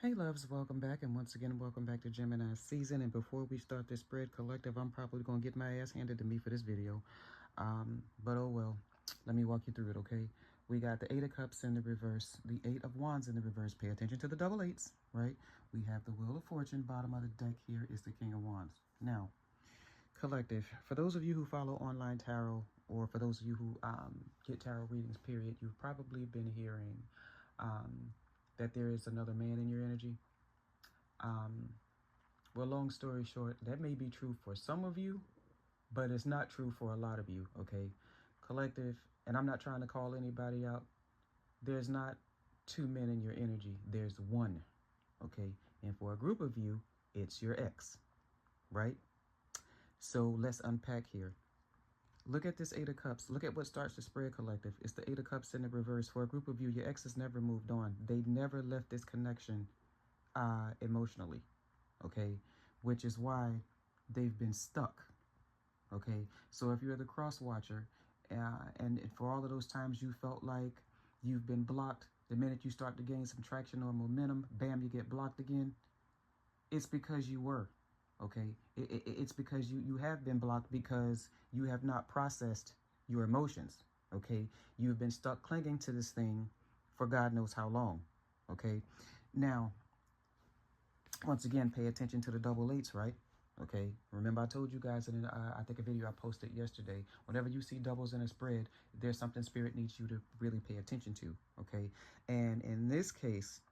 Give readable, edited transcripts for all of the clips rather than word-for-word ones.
Hey loves, welcome back, and once again welcome back to Gemini season. And before we start this spread collective, I'm probably gonna get my ass handed to me for this video, but oh well. Let me walk you through it. Okay, we got the Eight of Cups in the reverse, the Eight of Wands in the reverse. Pay attention to the double eights, right? We have the Wheel of Fortune. Bottom of the deck here is the King of Wands. Now, collective, for those of you who follow online tarot, or for those of you who get tarot readings period, you've probably been hearing that there is another man in your energy. Well, long story short, that may be true for some of you, but it's not true for a lot of you. Okay, collective, and I'm not trying to call anybody out. There's not two men in your energy, there's one. Okay, and for a group of you, it's your ex, right? So let's unpack here. Look at this Eight of Cups. Look at what starts the spread, collective. It's the Eight of Cups in the reverse. For a group of you, your ex has never moved on. They never left this connection emotionally, okay? Which is why they've been stuck, okay? So if you're the cross watcher, and for all of those times you felt like you've been blocked, the minute you start to gain some traction or momentum, bam, you get blocked again. It's because you were, okay? It's because you have been blocked because you have not processed your emotions, okay? You've been stuck clinging to this thing for God knows how long, okay? Now, once again, pay attention to the double eights, right? Okay, remember I told you guys in I think a video I posted yesterday, whenever you see doubles in a spread, there's something spirit needs you to really pay attention to, okay? And in this case,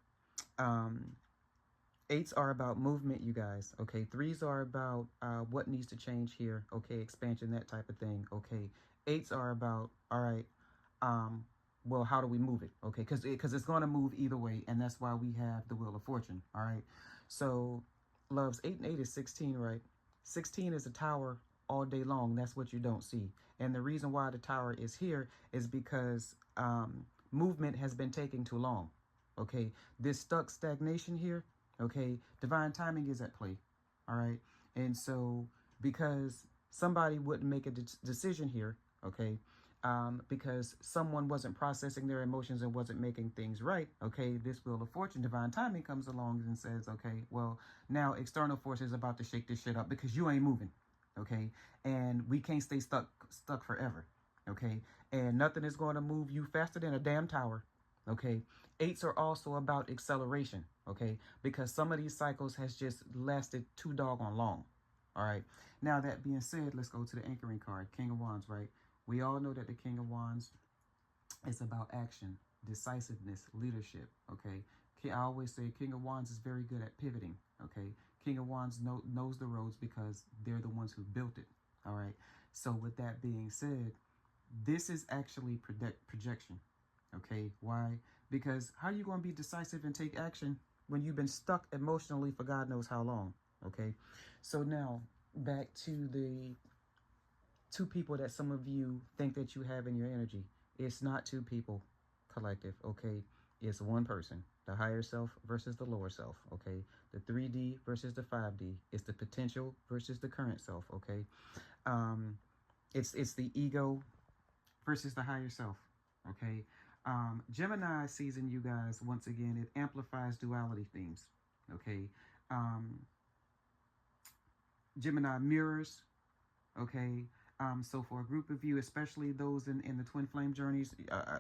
eights are about movement, you guys, okay? Threes are about what needs to change here, okay? Expansion, that type of thing, okay? Eights are about, all right, well, how do we move it, okay? Because it's going to move either way, and that's why we have the Wheel of Fortune, all right? So, loves, 8 and 8 is 16, right? 16 is a tower all day long. That's what you don't see. And the reason why the tower is here is because movement has been taking too long, okay? This stuck stagnation here, okay? Divine timing is at play, all right? And so, because somebody wouldn't make a decision here, okay? Because someone wasn't processing their emotions and wasn't making things right, okay, this Wheel of Fortune, divine timing, comes along and says, okay, well, now external forces about to shake this shit up because you ain't moving, okay, and we can't stay stuck forever, okay, and nothing is going to move you faster than a damn tower, okay. Eights are also about acceleration, okay, because some of these cycles has just lasted too doggone long. All right, now that being said, let's go to the anchoring card, King of Wands, right? We all know that the King of Wands is about action, decisiveness, leadership, okay? I always say King of Wands is very good at pivoting, okay? King of Wands knows the roads because they're the ones who built it, all right? So with that being said, this is actually projection, okay? Why? Because how are you going to be decisive and take action when you've been stuck emotionally for God knows how long, okay? So now, back to the two people that some of you think that you have in your energy. It's not two people, collective, okay? It's one person, the higher self versus the lower self, okay? The 3D versus the 5D. It's the potential versus the current self, okay? It's the ego versus the higher self, okay? Gemini season, you guys, once again, it amplifies duality themes, okay? Gemini mirrors, okay. So for a group of you, especially those in the twin flame journeys,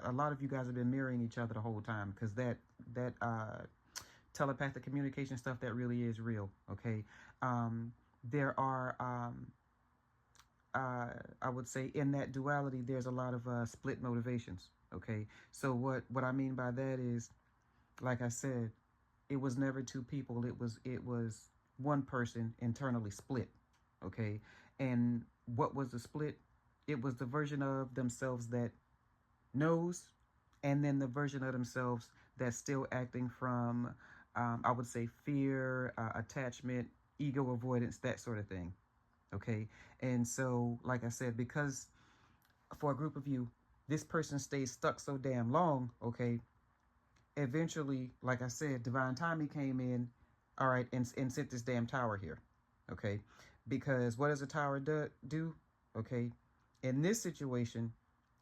a lot of you guys have been mirroring each other the whole time, because that telepathic communication stuff, that really is real, okay. There are I would say in that duality there's a lot of split motivations, okay. So what I mean by that is, like I said, it was never two people, it was one person internally split, okay. And what was the split? It was the version of themselves that knows, and then the version of themselves that's still acting from I would say fear, attachment, ego avoidance, that sort of thing, okay. And so, like I said, because for a group of you, this person stays stuck so damn long, okay, eventually, like I said, divine timing came in, all right, and sent this damn tower here, okay? Because what does a tower do? Okay, in this situation,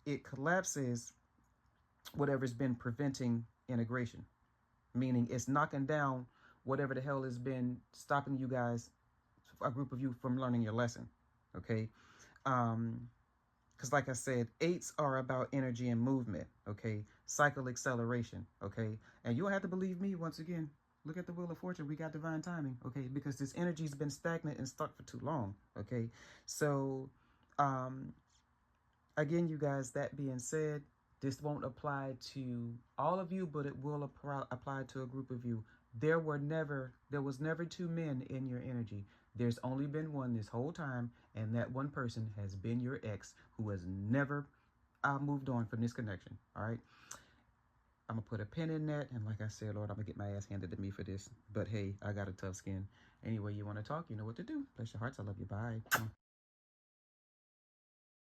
it collapses whatever's been preventing integration, meaning it's knocking down whatever the hell has been stopping you guys, a group of you, from learning your lesson. Okay. Because like I said, 8s are about energy and movement. Okay. Cycle acceleration. Okay. And you don't have to believe me. Once again, look at the Wheel of Fortune. We got divine timing. Okay. Because this energy's been stagnant and stuck for too long. Okay. So, again, you guys, that being said, this won't apply to all of you, but it will apply to a group of you. There was never two men in your energy. There's only been one this whole time, and that one person has been your ex, who has never moved on from this connection. All right. I'm going to put a pin in that. And like I said, Lord, I'm going to get my ass handed to me for this. But hey, I got a tough skin. Anyway, you want to talk, you know what to do. Bless your hearts. I love you. Bye.